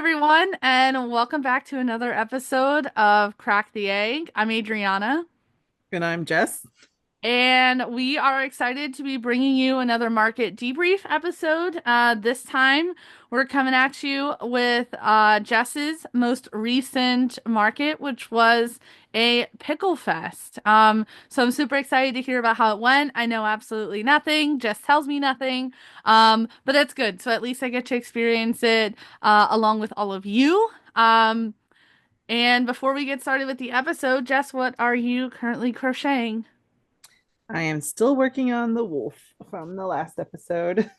everyone, and welcome back to another episode of Crack the Egg. I'm Adriana, And I'm Jess. and we are excited to be bringing you another market debrief episode. This time, we're coming at you with Jess's most recent market, which was a pickle fest. So I'm super excited to hear about how it went. I know absolutely nothing. Jess tells me nothing, but that's good. So at least I get to experience it along with all of you. And before we get started with the episode, Jess, what are you currently crocheting? I am still working on the wolf from the last episode.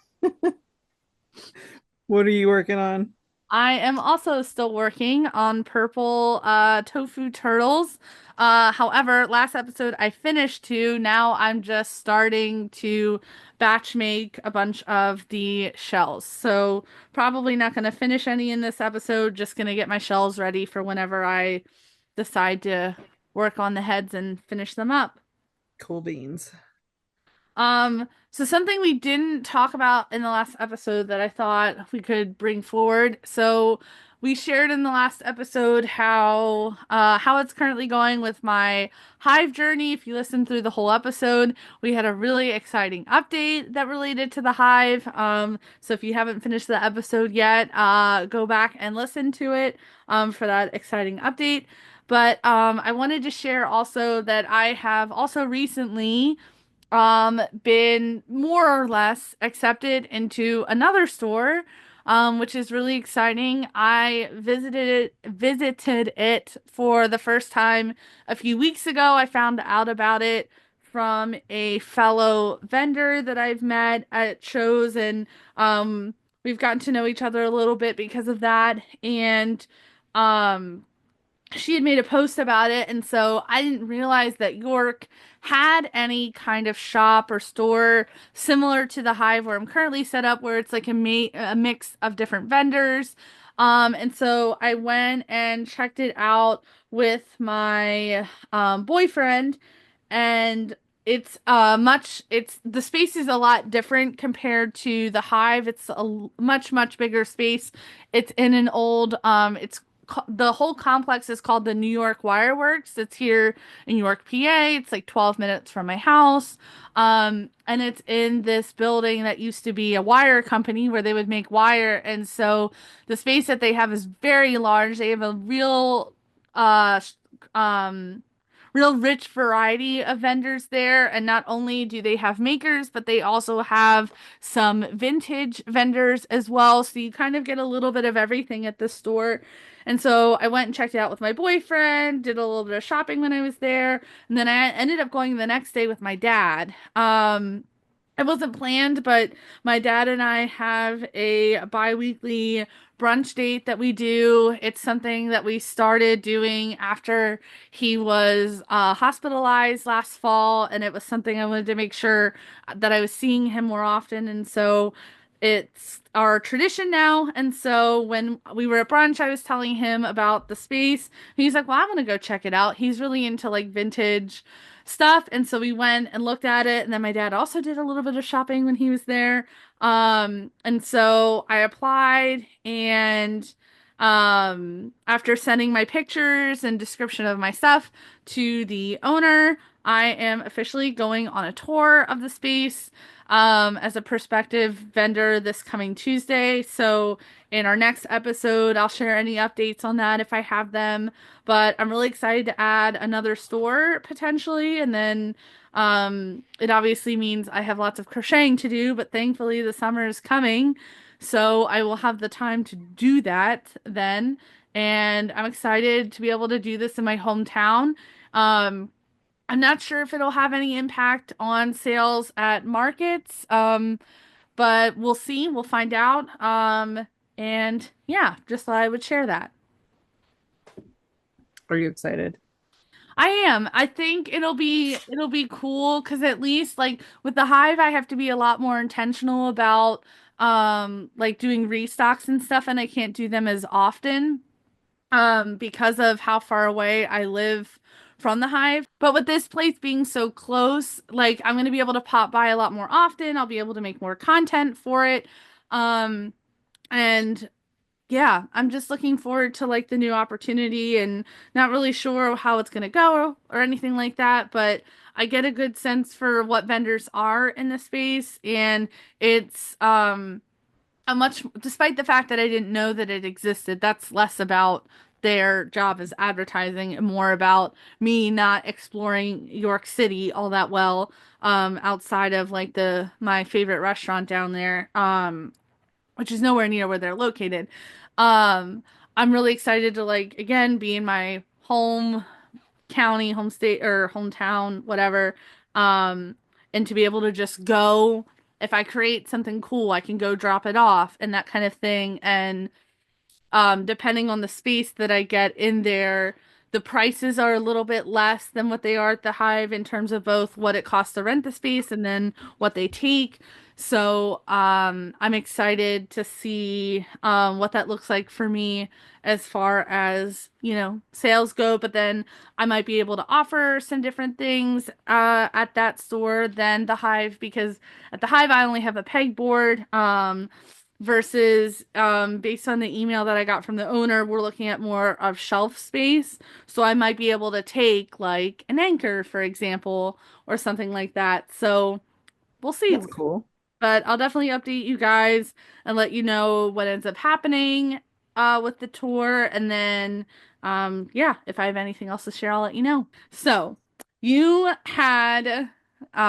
What are you working on? I am also still working on purple tofu turtles. However, last episode I finished two. Now I'm just starting to batch make a bunch of the shells. So probably not going to finish any in this episode. Just going to get my shells ready for whenever I decide to work on the heads and finish them up. Cool beans. So something we didn't talk about in the last episode that I thought we could bring forward. So we shared in the last episode how it's currently going with my hive journey. If you listened through the whole episode, we had a really exciting update that related to the hive. So if you haven't finished the episode yet, go back and listen to it for that exciting update. But I wanted to share also that I have also recently been more or less accepted into another store, which is really exciting. I visited it for the first time a few weeks ago. I found out about it from a fellow vendor that I've met at shows, and we've gotten to know each other a little bit because of that. And um she had made a post about it, and so I didn't realize that York had any kind of shop or store similar to the Hive where I'm currently set up, where it's like a mix of different vendors. And so I went and checked it out with my boyfriend, and it's the space is a lot different compared to the Hive. It's a much bigger space. It's in an old it's the whole complex is called the New York Wireworks. It's here in York, PA. It's like 12 minutes from my house. And it's in this building that used to be a wire company where they would make wire. And so the space that they have is very large. They have a uh, um, real rich variety of vendors there. And not only do they have makers, but they also have some vintage vendors as well. So you kind of get a little bit of everything at the store. And so I went and checked it out with my boyfriend, did a little bit of shopping when I was there, and then I ended up going the next day with my dad. It wasn't planned, but my dad and I have a bi-weekly brunch date that we do. It's something that we started doing after he was hospitalized last fall, and it was something I wanted to make sure that I was seeing him more often. And so it's our tradition now. And so when we were at brunch, I was telling him about the space. He's like, "Well, I'm gonna go check it out." He's really into like vintage stuff. And so we went and looked at it. And then my dad also did a little bit of shopping when he was there. And so I applied, and after sending my pictures and description of my stuff to the owner, I am officially going on a tour of the space as a prospective vendor this coming Tuesday. So in our next episode, I'll share any updates on that if I have them. But I'm really excited to add another store potentially. And then it obviously means I have lots of crocheting to do, but thankfully the summer is coming. So I will have the time to do that then. And I'm excited to be able to do this in my hometown. Um, I'm not sure if it'll have any impact on sales at markets, but we'll see. We'll find out. And yeah, just thought I would share that. Are you excited? I am. I think it'll be cool because at least like with the Hive, I have to be a lot more intentional about like doing restocks and stuff, and I can't do them as often because of how far away I live from the Hive. But with this place being so close, like I'm gonna be able to pop by a lot more often. I'll be able to make more content for it. Um and Yeah, I'm just looking forward to like the new opportunity and not really sure how it's going to go or anything like that, but I get a good sense for what vendors are in the space and it's a much despite the fact that I didn't know that it existed, that's less about their job as advertising and more about me not exploring York City all that well outside of like the my favorite restaurant down there. Which is nowhere near where they're located. Um, I'm really excited to like again be in my home county, home state, or hometown, whatever. Um, and to be able to just go if I create something cool, I can go drop it off and that kind of thing. And depending on the space that I get in there, the prices are a little bit less than what they are at the Hive in terms of both what it costs to rent the space and then what they take. So, I'm excited to see what that looks like for me as far as, sales go, but then I might be able to offer some different things at that store than the Hive because at the Hive I only have a pegboard. Versus based on the email that I got from the owner, we're looking at more of shelf space. So I might be able to take like an anchor, for example, or something like that. So we'll see. That's cool. But I'll definitely update you guys and let you know what ends up happening with the tour. And then, yeah, if I have anything else to share, I'll let you know. So you had,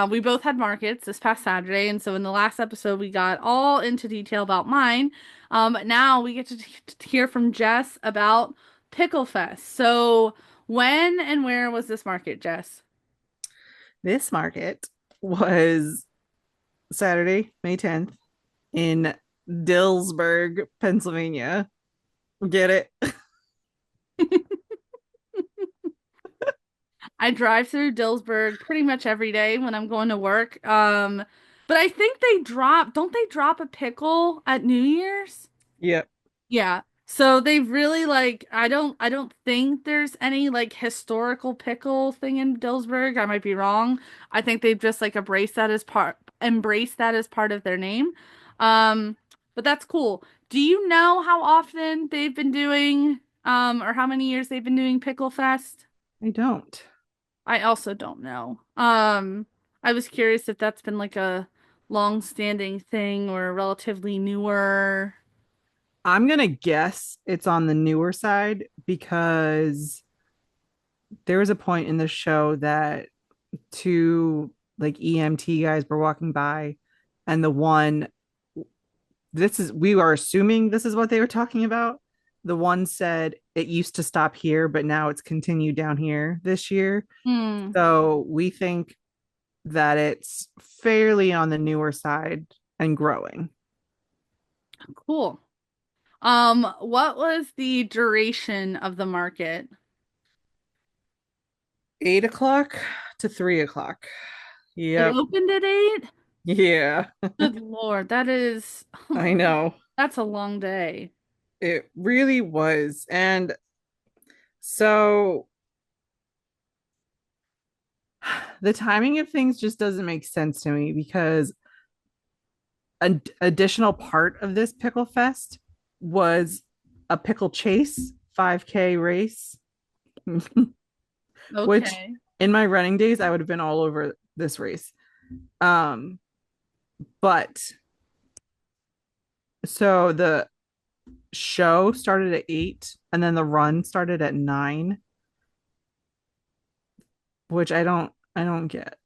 we both had markets this past Saturday. And so in the last episode, we got all into detail about mine. Now we get to hear from Jess about Pickle Fest. So when and where was this market, Jess? This market was Saturday, May 10th in Dillsburg, Pennsylvania. Get it? I drive through Dillsburg pretty much every day when I'm going to work. But I think don't they drop a pickle at New Year's? Yep. Yeah. So they've really like I don't think there's any like historical pickle thing in Dillsburg. I might be wrong. I think they've just like embraced that as part of their name. Um, but that's cool. Do you know how often they've been doing or how many years they've been doing Pickle Fest? I don't. I also don't know. I was curious if that's been like a long-standing thing or relatively newer. I'm gonna guess it's on the newer side because there was a point in the show that two like EMT guys were walking by, and the one this is we are assuming this is what they were talking about. The one said it used to stop here, but now it's continued down here this year. Hmm, So we think that it's fairly on the newer side and growing. cool. What was the duration of the market? 8 o'clock to 3 o'clock. It Yep. opened at 8? Yeah, Good Lord, I know. that's a long day. It really was. And so the timing of things just doesn't make sense to me because an additional part of this pickle fest was a pickle chase 5K race, which Okay. in my running days I would have been all over this race. Um, but so the show started at 8 and then the run started at 9, which I don't get.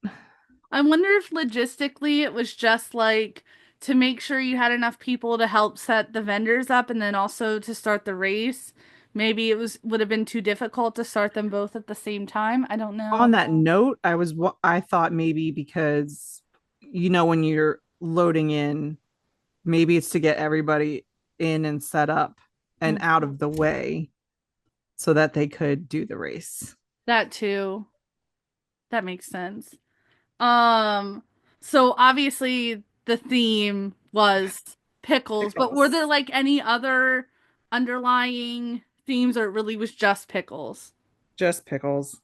I wonder if logistically it was just like to make sure you had enough people to help set the vendors up and then also to start the race. Maybe it would have been too difficult to start them both at the same time. I don't On know. that note, I thought maybe because when you're loading in, maybe it's to get everybody in and set up and out Mhm. of the way so that they could do the race. That too. That makes sense. Um, so obviously the theme was pickles, but were there Pickles. like any other underlying themes or it really was just pickles? Just pickles.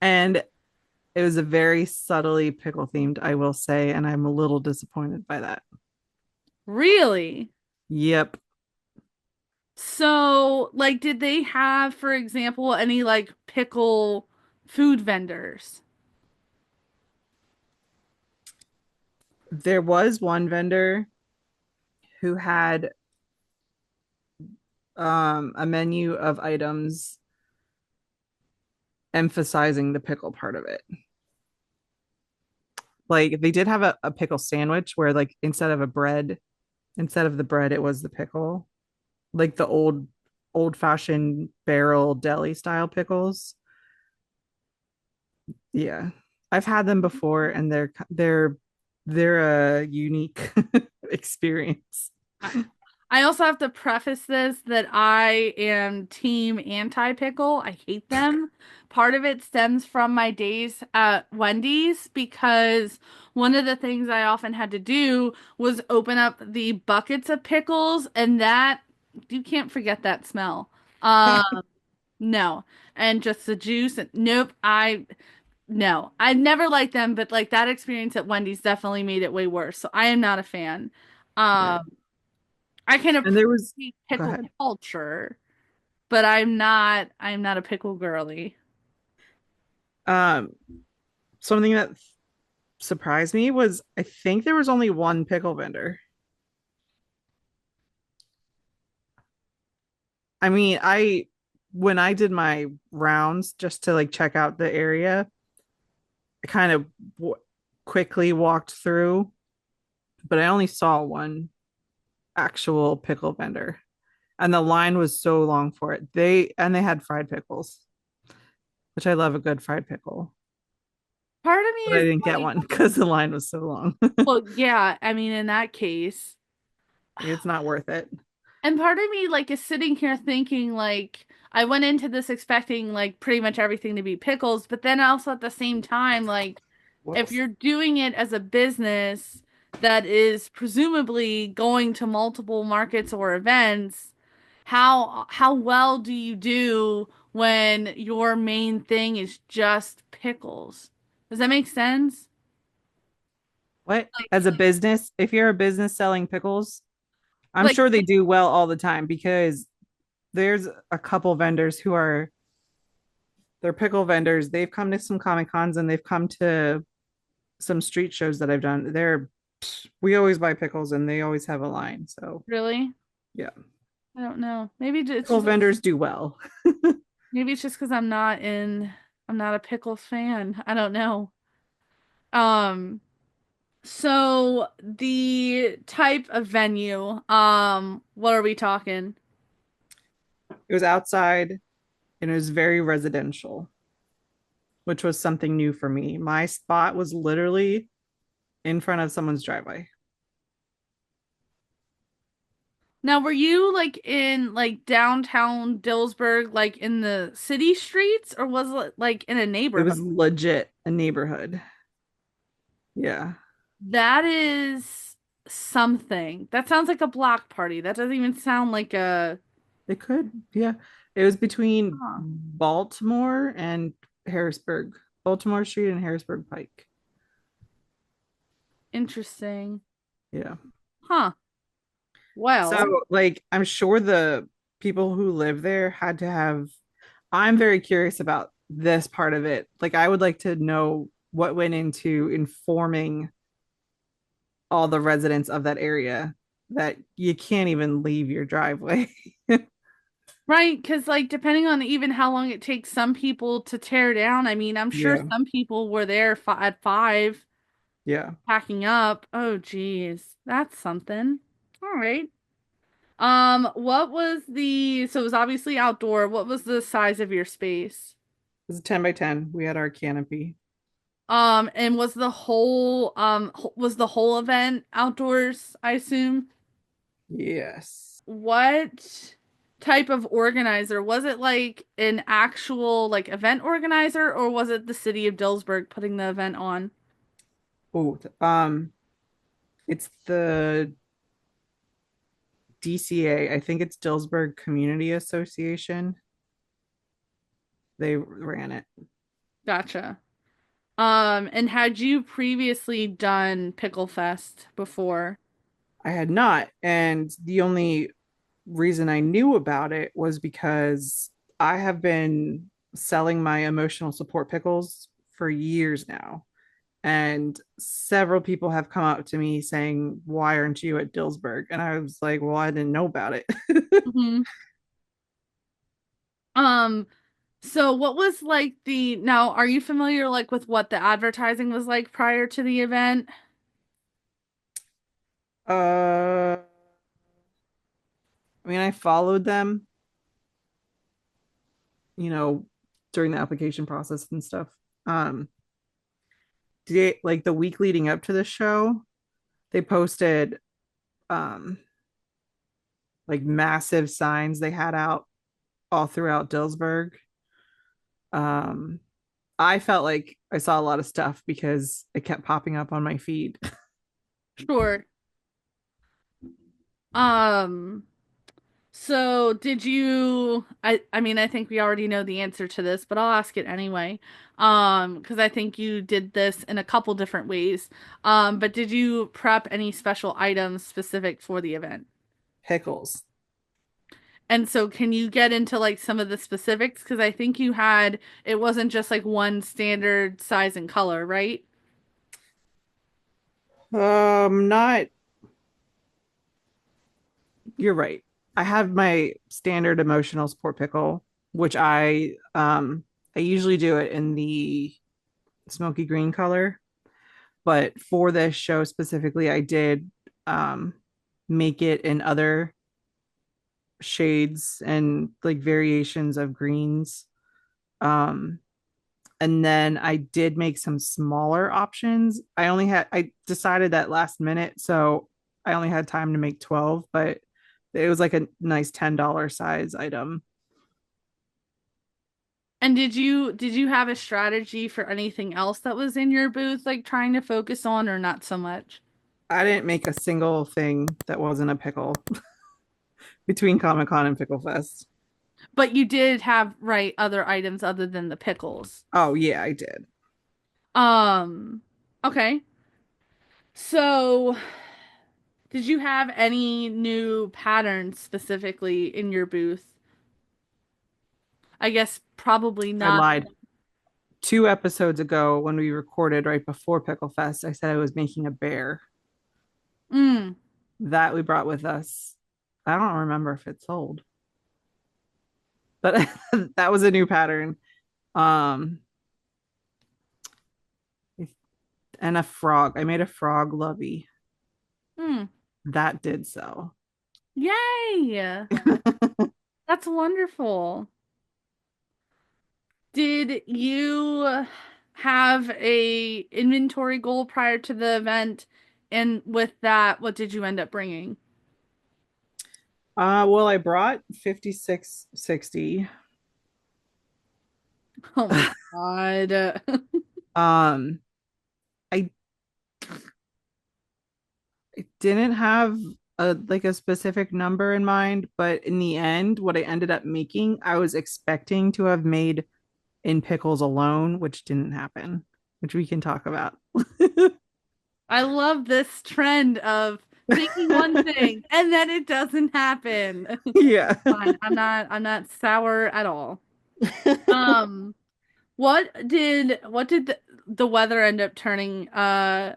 And it was a very subtly pickle themed, I will say, and I'm a little disappointed by that. Really? Yep. So, like, did they have, for example, any like pickle food vendors? There was one vendor who had a menu of items emphasizing the pickle part of it. Like they did have a pickle sandwich where like instead of the bread, it was the pickle. Like the old fashioned barrel deli style pickles. Yeah. I've had them before and they're a unique experience. I also have to preface this that I am team anti-pickle. I hate them. Part of it stems from my days at Wendy's because one of the things I often had to do was open up the buckets of pickles, and that you can't forget that smell. Um, no. And just the juice and nope, I no. I never liked them, but like that experience at Wendy's definitely made it way worse. So I am not a fan. Yeah. Um I can And there was appreciate go pickle ahead. culture, but I'm not a pickle girly. Um Something that surprised me was I think there was only one pickle vendor. I mean, I when I did my rounds just to like check out the area, I kind of quickly walked through, but I only saw one actual pickle vendor, and the line was so long for it. They had fried pickles, which I love a good fried pickle, Part of me but I is didn't get like, one because the line was so long. well, yeah, I mean, in that case. It's not worth it. And part of me like is sitting here thinking like I went into this expecting like pretty much everything to be pickles, but then also at the same time like if Whoops. you're doing it as a business that is presumably going to multiple markets or events, how well do you do when your main thing is just pickles? Does that make sense? What? Like As a business, if you're a business selling pickles, I'm like sure they do well all the time because there's a couple vendors who are they're pickle vendors. They've come to some Comic Cons and they've come to some street shows that I've done. We always buy pickles and they always have a line. So really? yeah, I don't know. pickle vendors do well. Maybe it's just because I'm not a pickles fan. I don't know. Um, so the type of venue, what are we talking? It was outside and it was very residential, which was something new for me. My spot was literally in front of someone's driveway. Now, were you like in like downtown Dillsburg, like in the city streets, or was it like in a It neighborhood? was legit a neighborhood. Yeah, That is something. That sounds like a block party. That doesn't even sound like a. it could. Yeah, it was between Huh, Baltimore and Harrisburg, Baltimore Street and Harrisburg Pike. interesting. Yeah. Huh. Well. So, like, I'm sure the people who live there had to have. I'm very curious about this part of it. Like, I would like to know what went into informing all the residents of that area that you can't even leave your driveway. Right, because like depending on even how long it takes some people to tear down, I mean, I'm sure Yeah. some people were there fi at 5 Yeah. packing up. Oh, geez, that's something. All right. What was so it was obviously outdoor. What was the size of your space? It was a 10 by 10. We had our canopy. And was the whole event outdoors, I assume? Yes. What type of organizer? Was it like an actual like event organizer or was it the city of Dillsburg putting the event on? Oh, it's the DCA. I think it's Dillsburg Community Association. They ran it. Gotcha. And had you previously done Pickle Fest before? I had not. And the only reason I knew about it was because I have been selling my emotional support pickles for years now. And several people have come up to me saying, "Why aren't you at Dillsburg?" And I was like, "Well, I didn't know about it." Hmm. Um, so what was like the now, are you familiar like with what the advertising was like prior to the event? I mean, I followed them, you know, during the application process and stuff. Um, like the week leading up to the show, they posted um like massive signs they had out all throughout Dillsburg. Um, I felt like I saw a lot of stuff because it kept popping up on my feed. Sure. Um, so did you I mean I think we already know the answer to this, but I'll ask it anyway. Because I think you did this in a couple different ways. But did you prep any special items specific for the event? Pickles. And so can you get into like some of the specifics? Because I think you had it wasn't just like one standard size and color, right? Not You're right. I have my standard emotional support pickle, which I usually do it in the smoky green color, but for this show specifically, I did um make it in other shades and like variations of greens. Um and then I did make some smaller options. I decided that last minute, so I only had time to make 12, but it was like a nice $10 size item. And did you have a strategy for anything else that was in your booth, like trying to focus on or not so much? I didn't make a single thing that wasn't a pickle between Comic Con and Pickle Fest. But you did have, right, other items other than the pickles. Oh yeah, I did. Um, okay. So, did you have any new patterns specifically in your booth? I guess probably I not. lied. 2 episodes ago, when we recorded right before Pickle Fest, I said I was making a bear Mm. that we brought with us. I don't remember if it sold, but that was a new pattern. Um, and a frog. I made a frog lovey. Mm. That did sell. Yay! That's wonderful. Did you have a inventory goal prior to the event? And with that, what did you end up bringing? Well, I brought 5660. Oh my God. um, I didn't have a specific number in mind, but in the end, what I ended up making, I was expecting to have made in pickles alone, which didn't happen, which we can talk about. I love this trend of thinking one thing and then it doesn't happen. Yeah. Fine. I'm not sour at all. Um, what did the weather end up turning out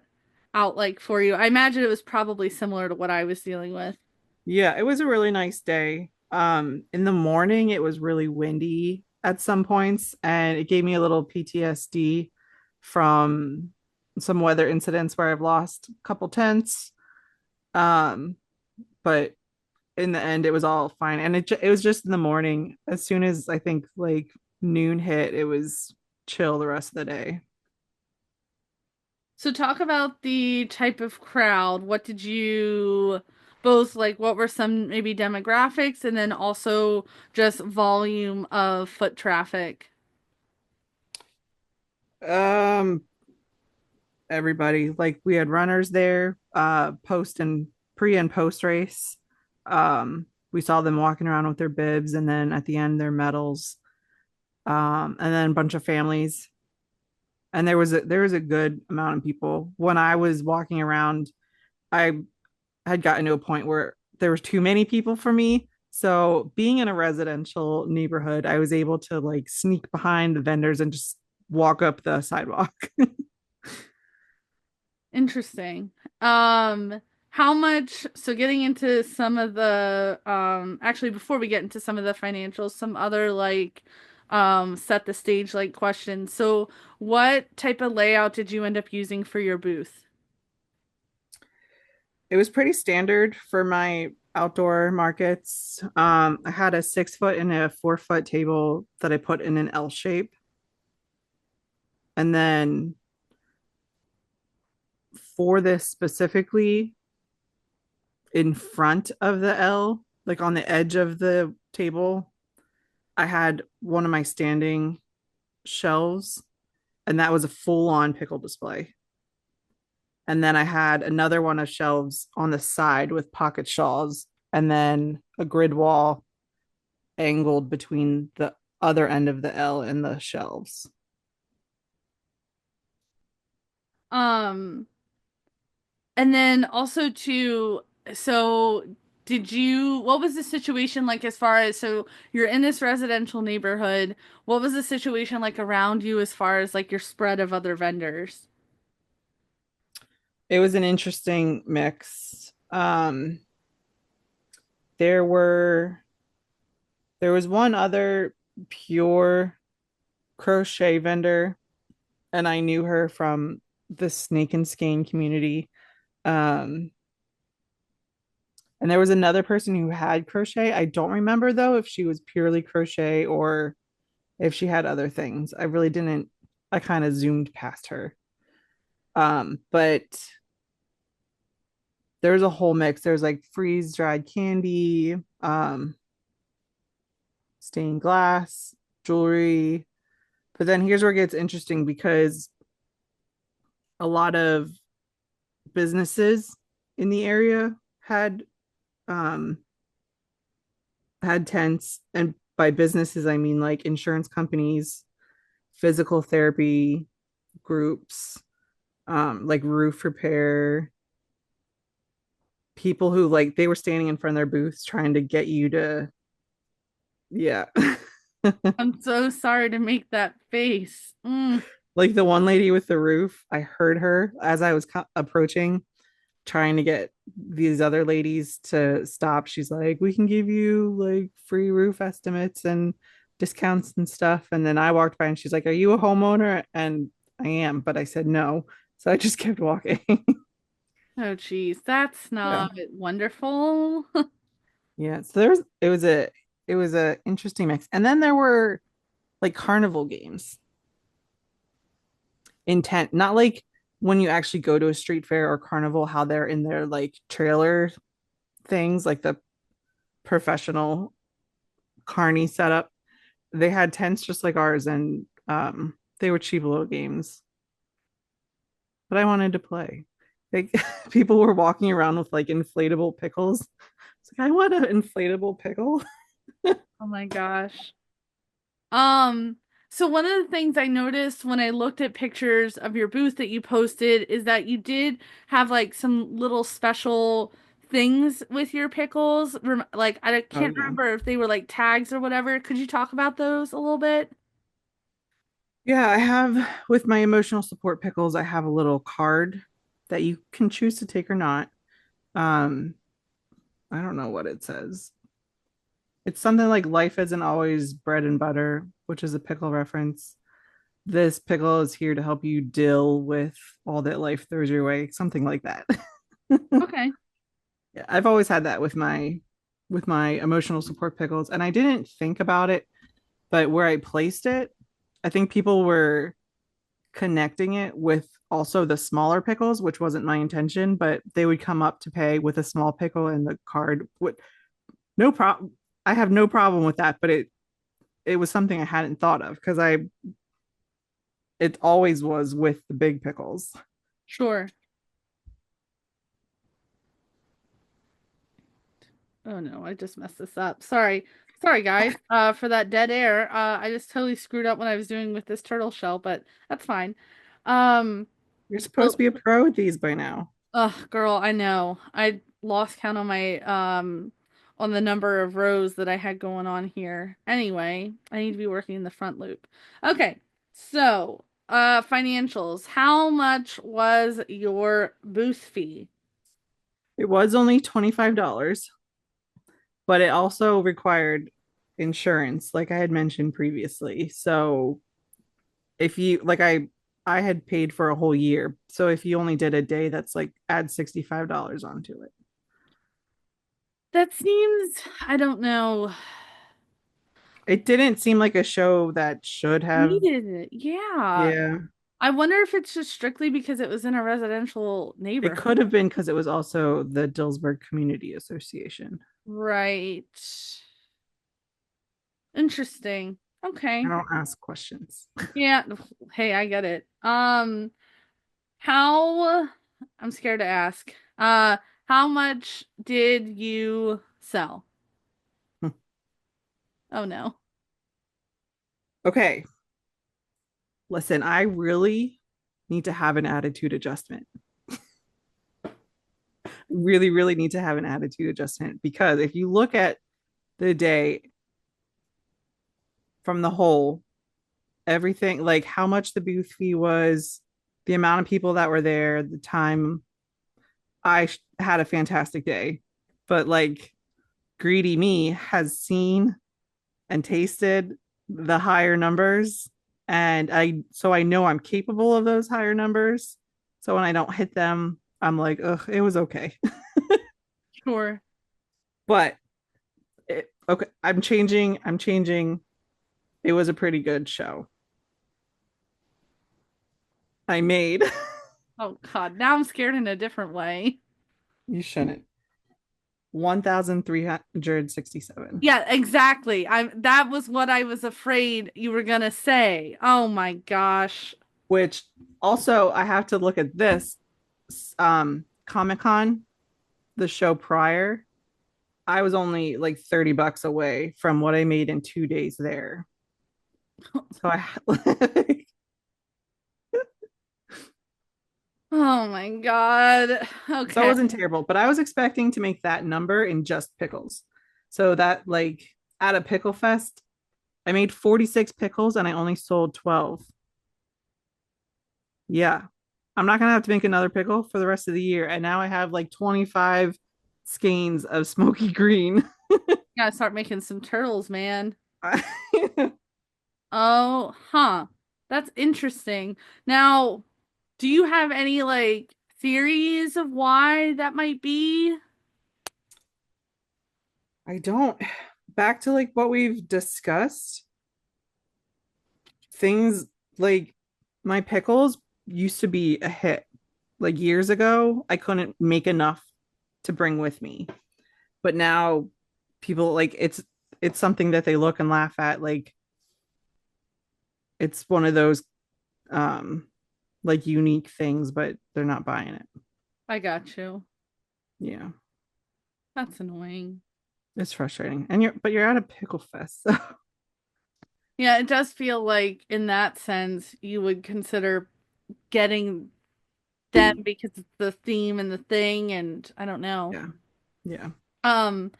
like for you? I imagine it was probably similar to what I was dealing with. Yeah, it was a really nice day. In the morning it was really windy at some points, and it gave me a little PTSD from some weather incidents where I've lost a couple tents. Um, but in the end it was all fine, and it was just in the morning. As soon as I think like noon hit, it was chill the rest of the day. So talk about the type of crowd. What did you both like, what were some maybe demographics and then also just volume of foot traffic? Um, Everybody, like, we had runners there, post and pre and post race. We saw them walking around with their bibs, and then at the end their medals. And then a bunch of families, and there was a good amount of people. When I was walking around, I had gotten to a point where there was too many people for me, So being in a residential neighborhood, I was able to like sneak behind the vendors and just walk up the sidewalk. Interesting. Um, how much, so getting into some of the actually before we get into some of the financials, some other like set the stage like questions. So what type of layout did you end up using for your booth? It was pretty standard for my outdoor markets. I had a 6 foot and a 4 foot table that I put in an L shape. And then for this specifically, in front of the L, like on the edge of the table, I had one of my standing shelves, and that was a full on pickle display. And then I had another one of shelves on the side with pocket shawls, and then a grid wall angled between the other end of the L and the shelves. Um, and then also too, so did you, what was the situation like as far as, so you're in this residential neighborhood, what was the situation like around you as far as like your spread of other vendors? It was an interesting mix. There were there was one other pure crochet vendor, and I knew her from the snake and skein community. Um, and there was another person who had crochet. I don't remember though if she was purely crochet or if she had other things. I really didn't. I kind of zoomed past her. But there's a whole mix. There's like freeze dried candy, stained glass, jewelry. But then here's where it gets interesting because a lot of businesses in the area um had tents, and by businesses I mean like insurance companies, physical therapy groups, like roof repair, people who like they were standing in front of their booths trying to get you to, yeah. I'm so sorry to make that face. Like the one lady with the roof, I heard her as I was approaching, trying to get these other ladies to stop. She's like, we can give you like free roof estimates and discounts and stuff. And then I walked by and she's like, are you a homeowner? And I am, but I said no. So I just kept walking. Oh, geez, that's Yeah. not wonderful. Yeah. So it was a interesting mix. And then there were like carnival games, intent, not like when you actually go to a street fair or carnival, how they're in their like trailer things, like the professional carny setup. They had tents just like ours, and they were cheap little games. But I wanted to play. Like people were walking around with like inflatable pickles. It's like I want an inflatable pickle. Oh my gosh. Um, so one of the things I noticed when I looked at pictures of your booth that you posted is that you did have like some little special things with your pickles. Like I Oh can't yeah. remember if they were like tags or whatever. Could you talk about those a little bit? Yeah, I have with my emotional support pickles, I have a little card that you can choose to take or not. Um, I don't know what it says. It's something like life isn't always bread and butter, which is a pickle reference. This pickle is here to help you deal with all that life throws your way, something like that. Okay. Yeah, I've always had that with my emotional support pickles, and I didn't think about it, but where I placed it, I think people were connecting it with also the smaller pickles, which wasn't my intention, but they would come up to pay with a small pickle and the card would no problem. I have no problem with that, but it was something I hadn't thought of because I it always was with the big pickles. Sure. Oh no, I just messed this up. Sorry. Sorry guys, for that dead air. I just totally screwed up when I was doing with this turtle shell, but that's fine. Um, You're supposed to so be a pro with these by now. Ugh, girl, I know. I lost count on the number of rows that I had going on here. Anyway, I need to be working in the front loop. Okay, so financials. How much was your booth fee? It was only $25, but it also required insurance, like I had mentioned previously. So if you like I had paid for a whole year. So if you only did a day, that's like add $65 onto it. That seems, I don't know, It didn't seem like a show that should have. needed it. Yeah. Yeah. I wonder if it's just strictly because it was in a residential It neighborhood. could have been because it was also the Dillsburg Community Association. Right. Interesting. I Okay. don't ask questions. Yeah. Hey, I get it. How, I'm scared to ask. How much did you sell? Oh no. Okay. Listen, I really need to have an attitude adjustment. Really, really need to have an attitude adjustment because if you look at the day from the whole, everything like how much the booth fee was, the amount of people that were there, the time, had a fantastic day. But like greedy me has seen and tasted the higher numbers. And I know I'm capable of those higher numbers. So when I don't hit them, I'm like, ugh, it was okay. Sure. But okay, I'm changing. I'm changing. It was a pretty good show. I made, Oh God. Now I'm scared in a different way. you shouldn't, 1,367, Yeah, exactly. That was what I was afraid you were gonna say. Oh my gosh. which also I have to look at this. Comic Con, the show prior, I was only like $30 away from what I made in 2 days there. So Oh my God. so it Okay. wasn't terrible, but I was expecting to make that number in just pickles. So that like at a pickle fest, I made 46 pickles and I only sold 12. Yeah. I'm not gonna have to make another pickle for the rest of the year. And now I have like 25 skeins of smoky green. Gotta start making some turtles, man. Oh, huh. That's interesting. Now, do you have any like theories of why that might be? I don't. Back to like what we've discussed, things like my pickles used to be a hit. Like years ago, I couldn't make enough to bring with me. But now people like it's something that they look and laugh at. Like it's one of those um like unique things, but they're not buying it. I got you. Yeah. That's annoying. It's frustrating. And you're at a pickle fest. So Yeah, it does feel like in that sense you would consider getting them because it's the theme and the thing and I don't know. yeah. Yeah. Um,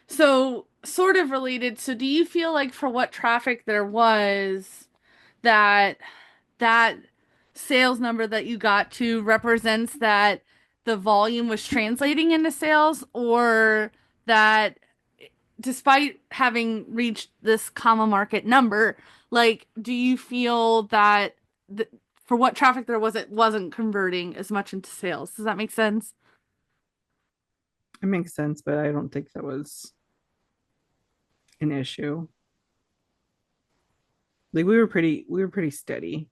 so sort of related, so do you feel like for what traffic there was that that sales number that you got to represents that the volume was translating into sales or that despite having reached this comma market number, like, do you feel that th for what traffic there was, it wasn't converting as much into sales? Does that make sense? It makes sense, but I don't think that was an issue. Like we were pretty steady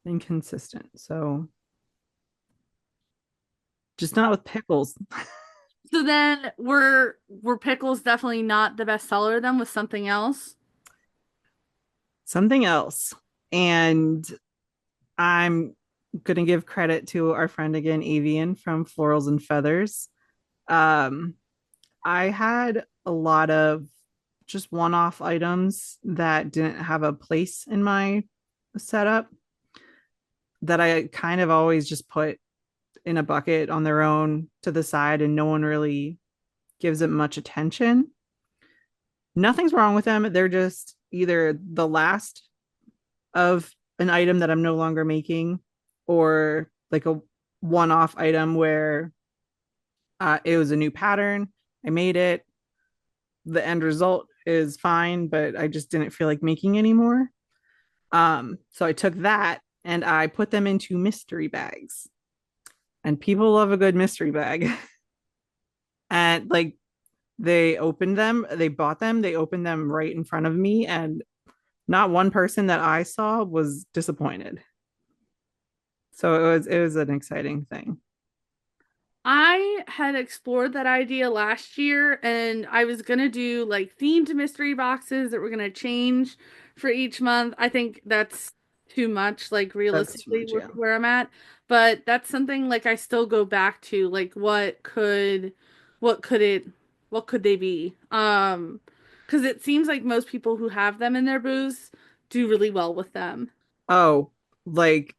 and consistent. So just not with pickles. So then were pickles definitely not the best seller then with something else? Something else. And I'm gonna give credit to our friend again, Avian from Florals and Feathers. Um, I had a lot of just one-off items that didn't have a place in my setup that I kind of always just put in a bucket on their own to the side and no one really gives it much attention. Nothing's wrong with them. They're just either the last of an item that I'm no longer making, or like a one-off item where it was a new pattern. I made it. The end result is fine, but I just didn't feel like making anymore. So I took that and I put them into mystery bags. And people love a good mystery bag. And like they opened them, they bought them, they opened them right in front of me, and not one person that I saw was disappointed. So it was an exciting thing. I had explored that idea last year and I was gonna do like themed mystery boxes that were gonna change for each month. I think that's too much, like That's too realistically much, with yeah. where I'm at. But that's something like I still go back to, like what could it what could they be? Because it seems like most people who have them in their booths do really well with them. Oh, like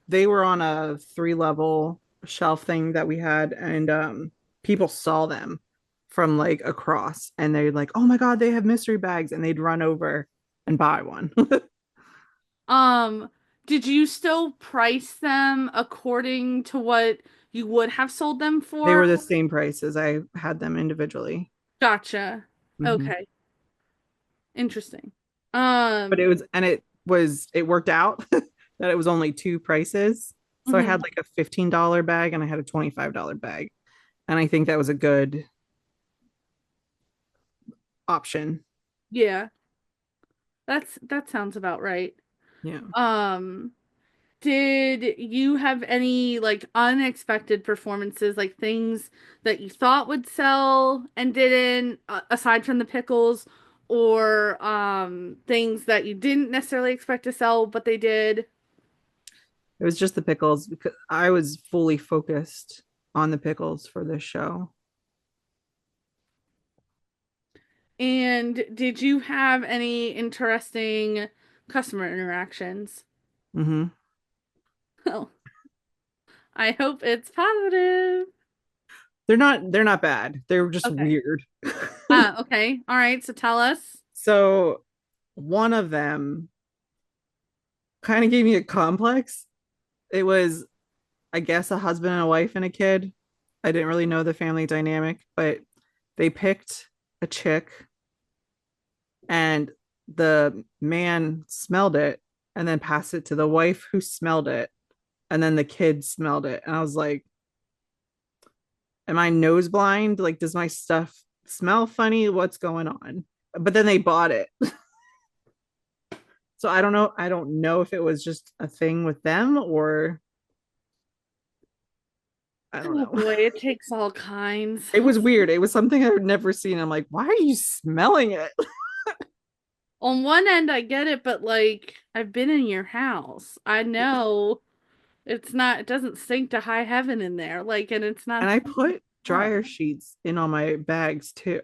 they were on a 3 level shelf thing that we had, and people saw them from like across, and they're like, oh my god, they have mystery bags, and they'd run over and buy one. Um, did you still price them according to what you would have sold them They for? were the same price as I had them individually. Gotcha. Mm-hmm. Okay. Interesting. But Um, it worked out that it was only two prices. So I had mhm. like a $15 bag and I had a $25 bag. And I think that was a good option. Yeah, that sounds about right. Yeah. Um, did you have any like unexpected performances, like things that you thought would sell and didn't, aside from the pickles, or things that you didn't necessarily expect to sell but they did? It was just the pickles because I was fully focused on the pickles for this show. And did you have any interesting customer interactions? Hmm. Oh, I hope it's positive. They're not bad. They're just Okay. weird. Okay. All right. So tell us. So one of them kind of gave me a complex. It was, I guess, a husband and a wife and a kid. I didn't really know the family dynamic, but they picked a chick, and the man smelled it and then passed it to the wife who smelled it, and then the kid smelled it. And I was like, am I nose blind? Like, does my stuff smell funny? What's going on? But then they bought it. So I don't know. I don't know if it was just a thing with them, or I don't Oh know. boy, it takes all kinds. It was weird. It was something I've never seen. I'm like, why are you smelling it? On one end, I get it, but like, I've been in your house. I know it doesn't stink to high heaven in there. Like, and it's not And I put smell. dryer sheets in all my bags too.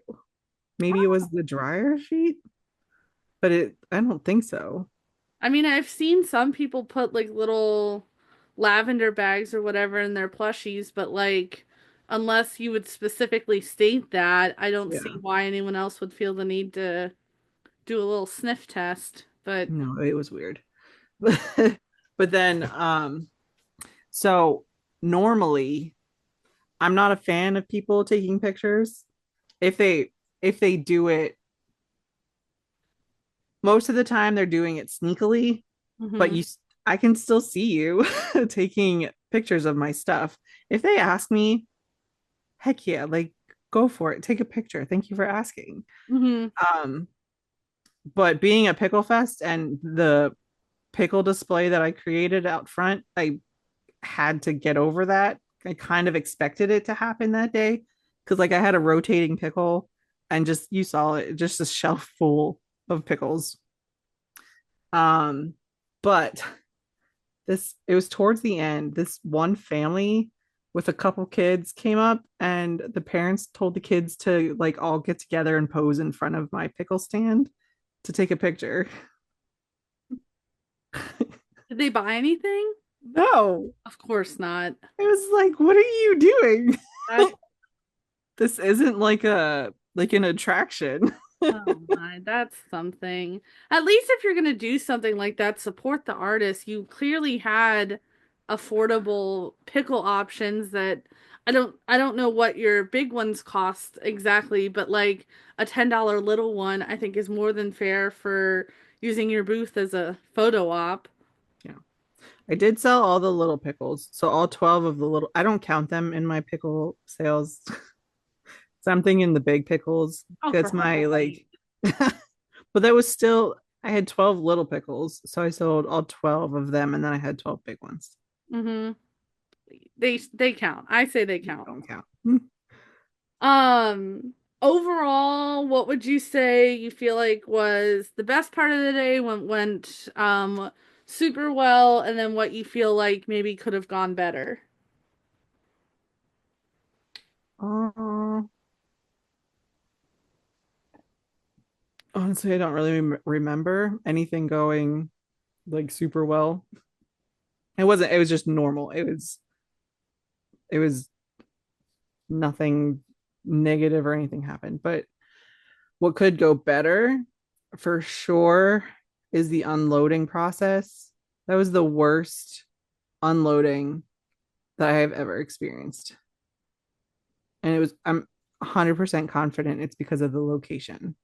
Maybe it was the dryer sheet, but I don't think so. I mean, I've seen some people put like little lavender bags or whatever in their plushies, but like, unless you would specifically state that, I don't see Yeah. why anyone else would feel the need to do a little sniff test. But No, it was weird. But then so normally I'm not a fan of people taking pictures. If they do it, most of the time they're doing it sneakily, but mhm, I can still see you taking pictures of my stuff. If they ask me, heck yeah, like go for it. Take a picture. Thank you for asking. mhm, Um, but being a pickle fest and the pickle display that I created out front, I had to get over that. I kind of expected it to happen that day because like I had a rotating pickle, and just you saw it, just a shelf full of pickles. But this it was towards the end. This one family with a couple kids came up, and the parents told the kids to like all get together and pose in front of my pickle stand to take a picture. did they buy anything? No, Of course not. it was like, what are you doing? That This isn't like an attraction. Oh my, that's something. At least if you're gonna do something like that, support the artist. You clearly had affordable pickle options that I don't know what your big ones cost exactly, but like a $10 little one I think is more than fair for using your booth as a photo op. Yeah. I did sell all the little pickles. So all 12 of the little, I don't count them in my pickle sales. So I'm thinking the big pickles. Oh, for That's my heaven's like, sake. but that was still, I had 12 little pickles. So I sold all 12 of them and then I had 12 big ones. Mm-hmm. They count. I say they count. Don't count. Overall, what would you say you feel like was the best part of the day went super well, and then what you feel like maybe could have gone better? Uh, Honestly, I don't really remember anything going like super well. It was just normal. It was nothing negative or anything happened. But what could go better for sure is the unloading process. That was the worst unloading that I have ever experienced. And I'm 100% confident it's because of the location.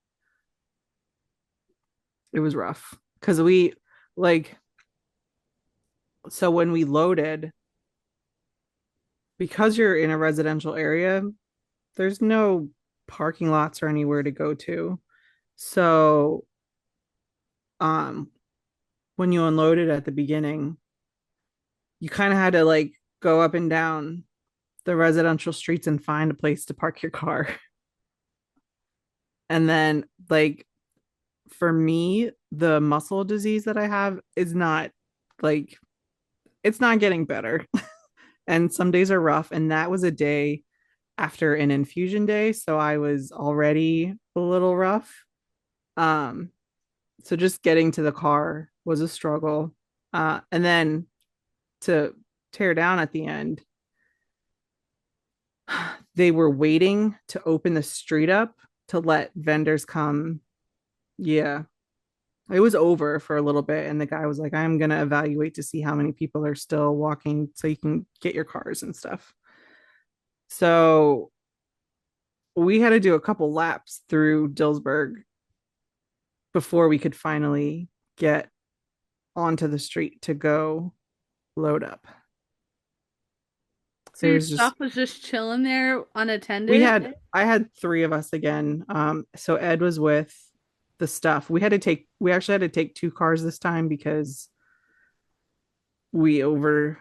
It was rough because like, so when we loaded, because you're in a residential area, there's no parking lots or anywhere to go to. So, um, when you unloaded at the beginning, you kind of had to like go up and down the residential streets and find a place to park your car. And then, like, for me, the muscle disease that I have is not like, it's not getting better. And some days are rough. And that was a day after an infusion day. So I was already a little rough. Um, so just getting to the car was a struggle. And then to tear down at the end, they were waiting to open the street up to let vendors come. Yeah, it was over for a little bit. And the guy was like, I'm going to evaluate to see how many people are still walking so you can get your cars and stuff. So we had to do a couple laps through Dillsburg before we could finally get onto the street to go load up. So It your was just stuff was just chilling there we unattended? had I had three of us again. So Ed was with the stuff. We actually had to take two cars this time because we overpacked.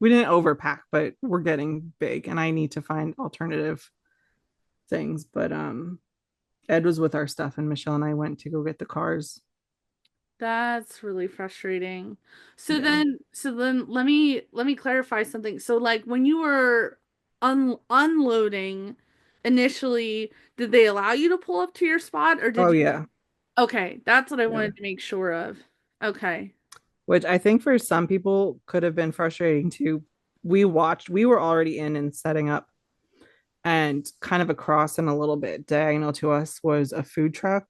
We didn't overpack, but we're getting big and I need to find alternative things. But Ed was with our stuff and Michelle and I went to go get the cars. That's really frustrating. Yeah. So then let me clarify something. So like when you were unloading initially, did they allow you to pull up to your spot or Oh did you? yeah. Okay, that's what I Yeah. wanted to make sure of. Okay. Which I think for some people could have been frustrating too. We were already in and setting up, and kind of across and a little bit diagonal to us was a food truck.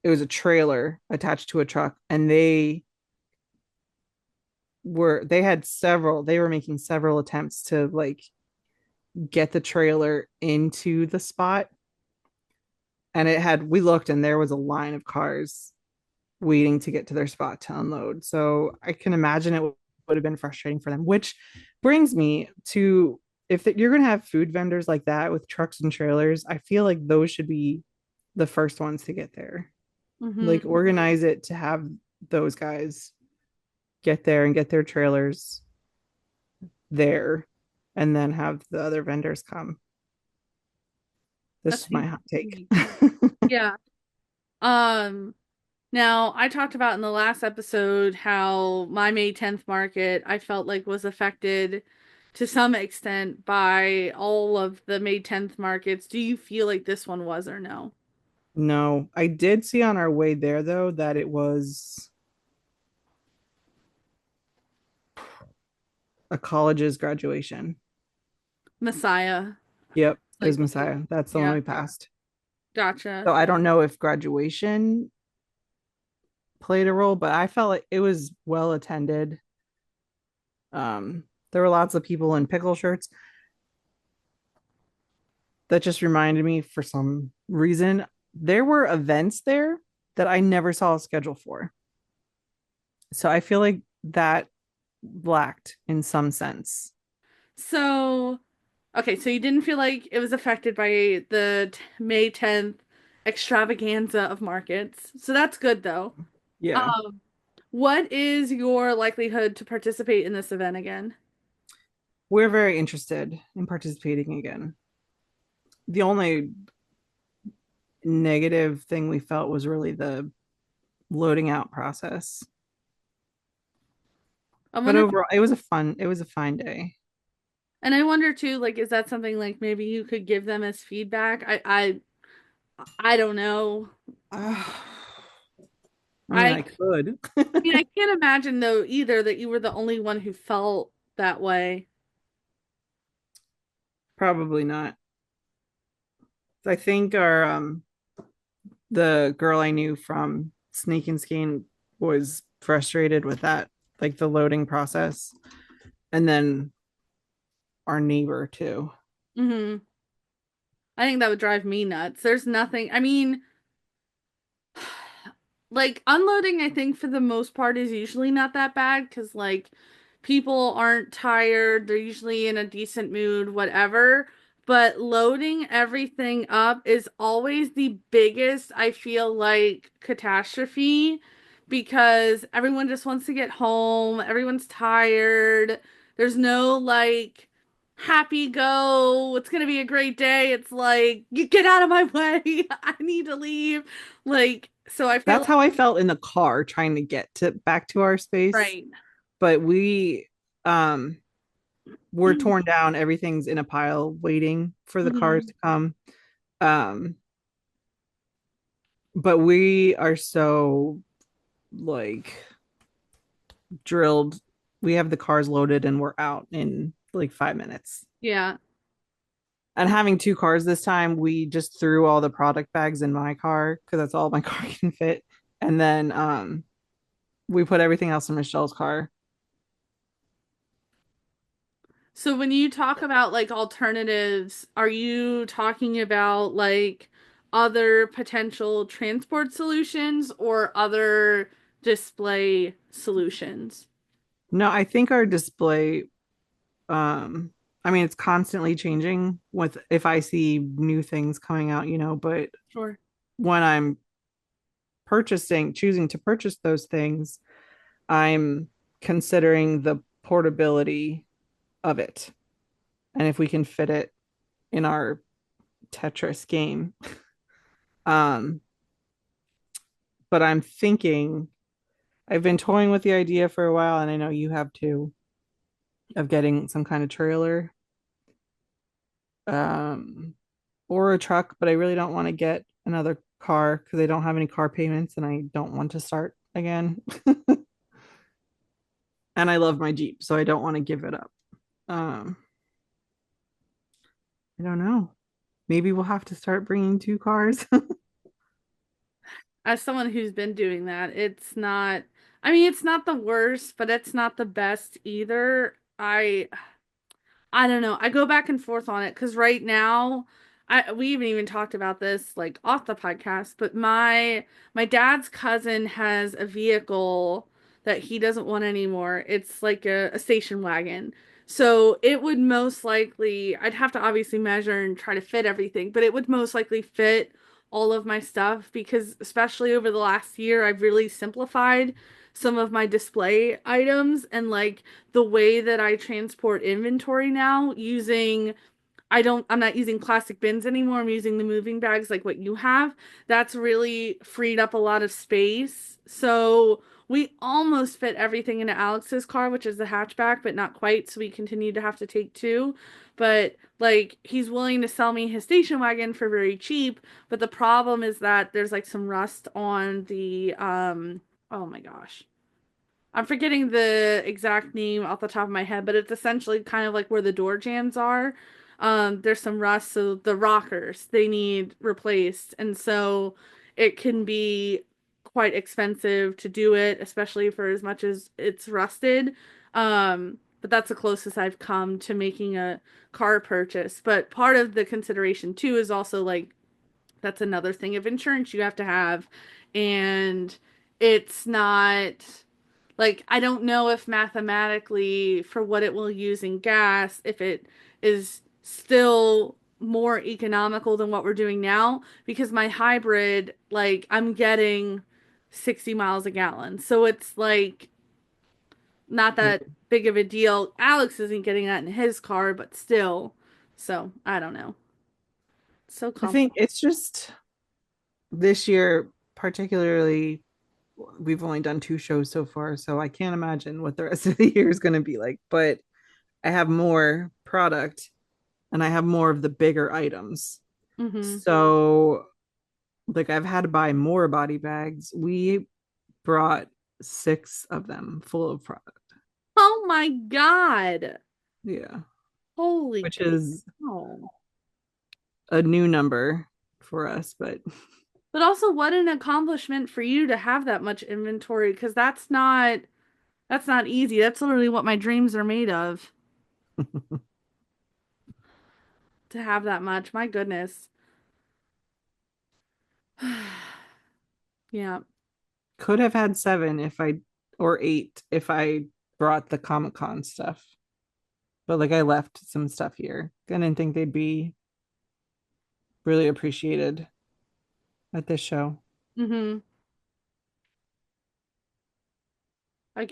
It was a trailer attached to a truck, and they were making several attempts to like get the trailer into the spot. And we looked and there was a line of cars waiting to get to their spot to unload. So I can imagine it would have been frustrating for them, which brings me to, if you're going to have food vendors like that with trucks and trailers, I feel like those should be the first ones to get there. Like Mm-hmm. organize it to have those guys get there and get their trailers there and then have the other vendors come. This That is my seems hot to take. make sense. Yeah. Um, Now, I talked about in the last episode how my May 10th market I felt like was affected to some extent by all of the May 10th markets. Do you feel like this one was or no? No, I did see on our way there though that it was a college's graduation. Messiah. Yep, it was Like, Messiah. That's the one yeah, we passed. gotcha. So I don't know if graduation played a role, but I felt like it was well attended. There were lots of people in pickle shirts. That just reminded me for some reason there were events there that I never saw a schedule for. So I feel like that lacked in some sense. So, okay, so you didn't feel like it was affected by the May 10th extravaganza of markets. So that's good though. Yeah. Um, what is your likelihood to participate in this event again? We're very interested in participating again. The only negative thing we felt was really the loading out process. I But wonder, overall, it was a fine day. and I wonder too, like, is that something like maybe you could give them as feedback? I don't know. I mean, I I could. mean, I can't imagine though either that you were the only one who felt that way. Probably not. I think our the girl I knew from Sneak and Skein was frustrated with that, like the loading process. And then our neighbor too. Hmm. I think that would drive me nuts. There's nothing, I mean, like unloading, I think for the most part is usually not that bad because like people aren't tired, they're usually in a decent mood, whatever. But loading everything up is always the biggest, I feel like, catastrophe because everyone just wants to get home, everyone's tired. There's no like happy go, it's gonna be a great day. It's like, get out of my way. I need to leave. Like, so I feel That's like, how I felt in the car trying to get to back to our space. right. But we um were torn down. Everything's in a pile waiting for the cars Mhm. to come. Um, but we are so like drilled. We have the cars loaded and we're out in like 5 minutes. Yeah. And having two cars this time, we just threw all the product bags in my car because that's all my car can fit. And then we put everything else in Michelle's car. So when you talk about like alternatives, are you talking about like other potential transport solutions or other display solutions? No, I think our display, um, I mean, it's constantly changing with if I see new things coming out, but Sure. when I'm choosing to purchase those things, I'm considering the portability of it and if we can fit it in our Tetris game. Um, but I'm thinking I've been toying with the idea for a while, and I know you have too, of getting some kind of trailer, um, or a truck, but I really don't want to get another car because I don't have any car payments and I don't want to start again. And I love my Jeep, so I don't want to give it up. Um, I don't know. Maybe we'll have to start bringing two cars. As someone who's been doing that, it's not, I mean, it's not the worst, but it's not the best either. I don't know. I go back and forth on it because right now, we haven't even talked about this like off the podcast, but my dad's cousin has a vehicle that he doesn't want anymore. It's like a station wagon. So it would most likely, I'd have to obviously measure and try to fit everything, but it would most likely fit all of my stuff because especially over the last year, I've really simplified some of my display items and like the way that I transport inventory now using I'm not using plastic bins anymore. I'm using the moving bags like what you have. That's really freed up a lot of space. So we almost fit everything into Alex's car, which is the hatchback, but not quite. So we continue to have to take two. But like he's willing to sell me his station wagon for very cheap. But the problem is that there's like some rust on the oh my gosh. I'm forgetting the exact name off the top of my head, but it's essentially kind of like where the door jambs are. There's some rust, so the rockers they need replaced, and so it can be quite expensive to do it, especially for as much as it's rusted. But that's the closest I've come to making a car purchase. But part of the consideration too is also like that's another thing of insurance you have to have. And it's not like I don't know if mathematically for what it will use in gas, if it is still more economical than what we're doing now because my hybrid, like I'm getting 60 miles a gallon. So it's like not Yeah. that big of a deal. Alex isn't getting that in his car, but still. So I don't know. It's so I think complicated. it's just this year, particularly, we've only done 2 shows so far, so I can't imagine what the rest of the year is going to be like. But I have more product and I have more of the bigger items. Mm-hmm. So, like, I've had to buy more body bags. We brought 6 of them full of product. Oh my God. Yeah, Holy which is cow. a new number for us, but But also, what an accomplishment for you to have that much inventory, because that's not easy. That's literally what my dreams are made of, to have that much. My goodness. Yeah. could have had 7 if I, or 8 if I brought the Comic Con stuff. But like I left some stuff here. I didn't think they'd be really appreciated at this show. Mm-hmm.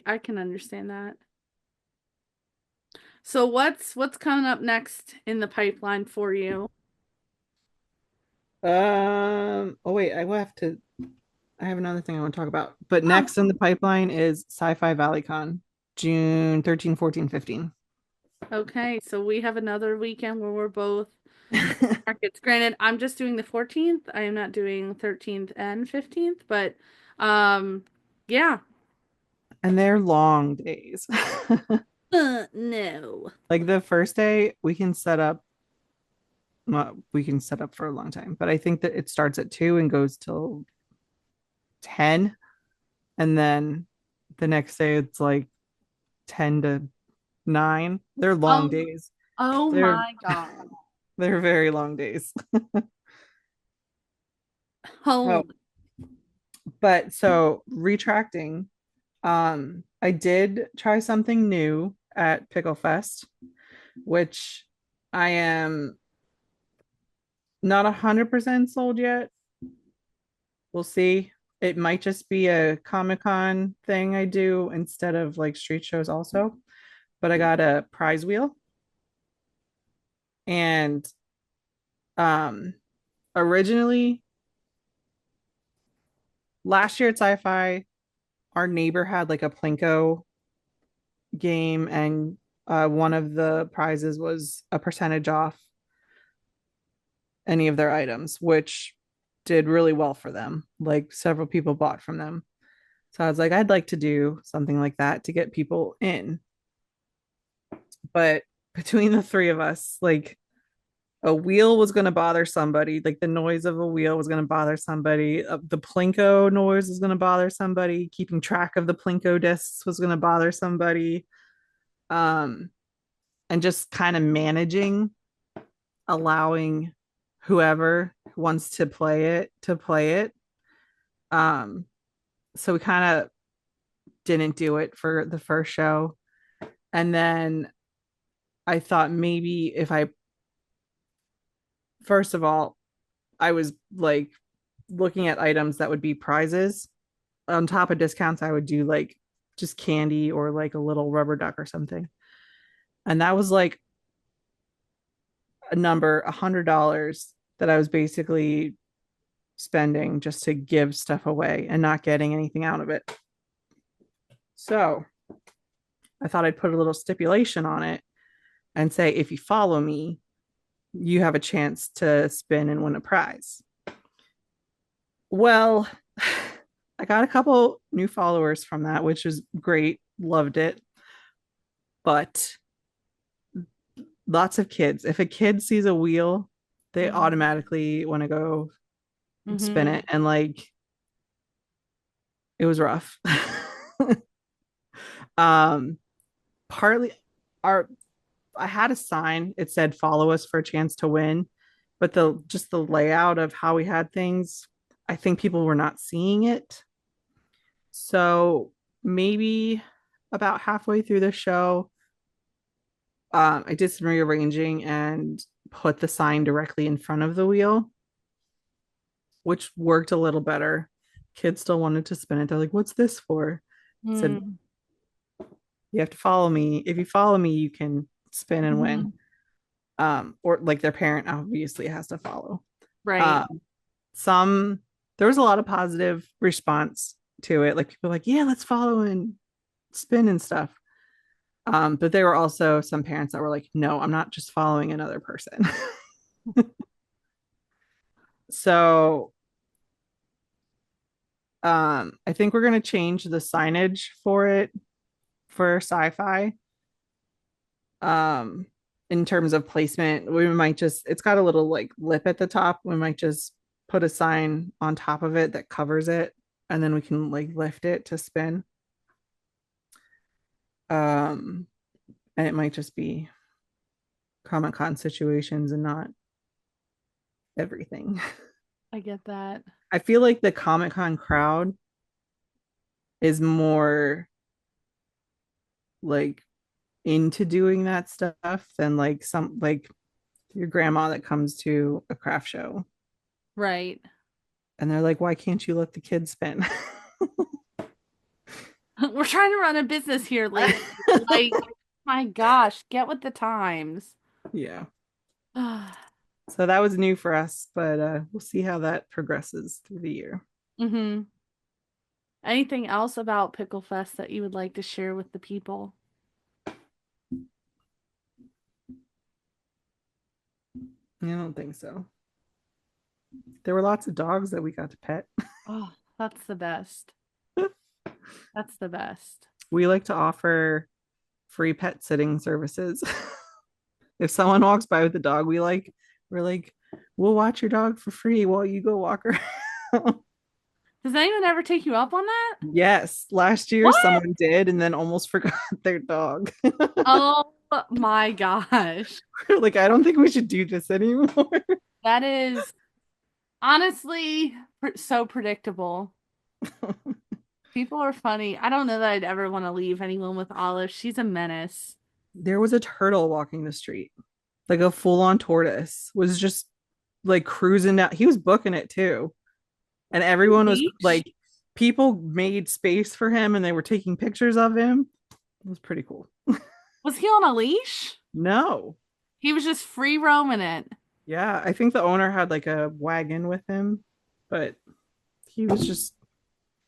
I can understand that. So what's coming up next in the pipeline for you? Oh wait, I will have to I have another thing I want to talk about. But Oh, next in the pipeline is Sci-Fi ValleyCon, June 13, 14, 15. okay. So we have another weekend where we're both markets. Granted, I'm just doing the 14th. I am not doing 13th and 15th, but um yeah. And they're long days. No. Like the first day, we can set up, well, we can set up for a long time, but I think that it starts at 2 and goes till 10. And then the next day, it's like 10 to 9. They're long Oh, days. oh They're my God. they're very long days. Oh, Holy. but so retracting, I did try something new at Pickle Fest, which I am not 100% sold yet. We'll see. It might just be a Comic-Con thing I do instead of like street shows also. But I got a prize wheel and um originally last year at Sci-Fi, our neighbor had like a Plinko game and one of the prizes was a percentage off any of their items, which did really well for them. Like several people bought from them. So I was like, I'd like to do something like that to get people in. But between the 3 of us, like a wheel was going to bother somebody, like the noise of a wheel was going to bother somebody, the Plinko noise was going to bother somebody, keeping track of the Plinko discs was going to bother somebody. Um, and just kind of managing, allowing whoever wants to play it. Um, so we kind of didn't do it for the first show. And then I thought maybe if I, first of all, I was like looking at items that would be prizes. On top of discounts, I would do like just candy or like a little rubber duck or something. And that was like a number, $100 that I was basically spending just to give stuff away and not getting anything out of it. So I thought I'd put a little stipulation on it and say, if you follow me, you have a chance to spin and win a prize. Well, I got a couple new followers from that, which is great. Loved it. But lots of kids. If a kid sees a wheel, they Mm-hmm. automatically want to go spin Mm-hmm. it. And like it was rough. um Partly our I had a sign. It said follow us for a chance to win. But the just the layout of how we had things, I think people were not seeing it. So maybe about halfway through the show, I did some rearranging and put the sign directly in front of the wheel, which worked a little better. Kids still wanted to spin it. They're like, "What's this for?" I said, Mm-hmm. "You have to follow me. If you follow me, you can spin and win." Mm-hmm. Or like their parent obviously has to follow. Right. Um, some There was a lot of positive response to it. Like people were like, "Yeah, let's follow and spin and stuff." But there were also some parents that were like, "No, I'm not just following another person." So I think we're gonna change the signage for it for sci-fi. Um, in terms of placement, we might just it's got a little like lip at the top. We might just put a sign on top of it that covers it, and then we can like lift it to spin. Um, and it might just be Comic Con situations and not everything. I get that. I feel like the Comic Con crowd is more like into doing that stuff than like some like your grandma that comes to a craft show Right. and they're like, why can't you let the kids spin? We're trying to run a business here, lady. Like, my gosh, get with the times. Yeah. So that was new for us, but we'll see how that progresses through the year. Mm-hmm. Anything else about Pickle Fest that you would like to share with the people? I don't think so. There were lots of dogs that we got to pet. Oh, that's the best. That's the best. We like to offer free pet sitting services. If someone walks by with a dog we like, we're like, we'll watch your dog for free while you go walk her. Does anyone ever take you up on that? Yes, last year What? someone did and then almost forgot their dog. Oh my gosh. Like, I don't think we should do this anymore. That is honestly so predictable. People are funny. I don't know that I'd ever want to leave anyone with Olive. She's a menace. There was a turtle walking the street, like a full-on tortoise, was just like cruising down. He was booking it too. And everyone was Leash? like, people made space for him and they were taking pictures of him. It was pretty cool. Was he on a leash? No. He was just free roaming it. Yeah, I think the owner had like a wagon with him, but he was just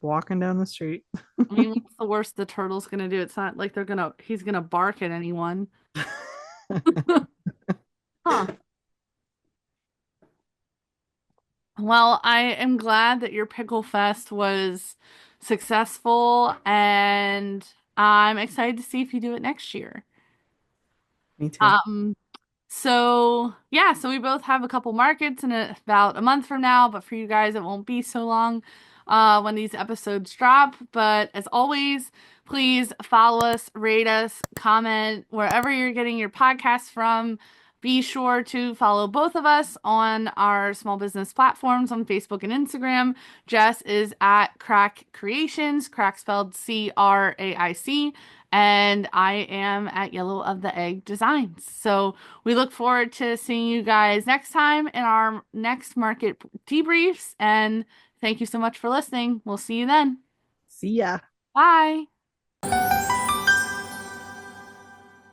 walking down the street. I mean, what's the worst the turtle's gonna do? It's not like he's gonna bark at anyone. Huh. Well, I am glad that your Pickle Fest was successful, and I'm excited to see if you do it next year. Me too. Um, So, yeah, so we both have a couple markets in about a month from now, but for you guys, it won't be so long when these episodes drop. But as always, please follow us, rate us, comment wherever you're getting your podcasts from. Be sure to follow both of us on our small business platforms on Facebook and Instagram. Jess is at Craic Creations, Craic spelled Craic, and I am at Yellow of the Egg Designs. So, we look forward to seeing you guys next time in our next market debriefs. And thank you so much for listening. We'll see you then. See ya. Bye.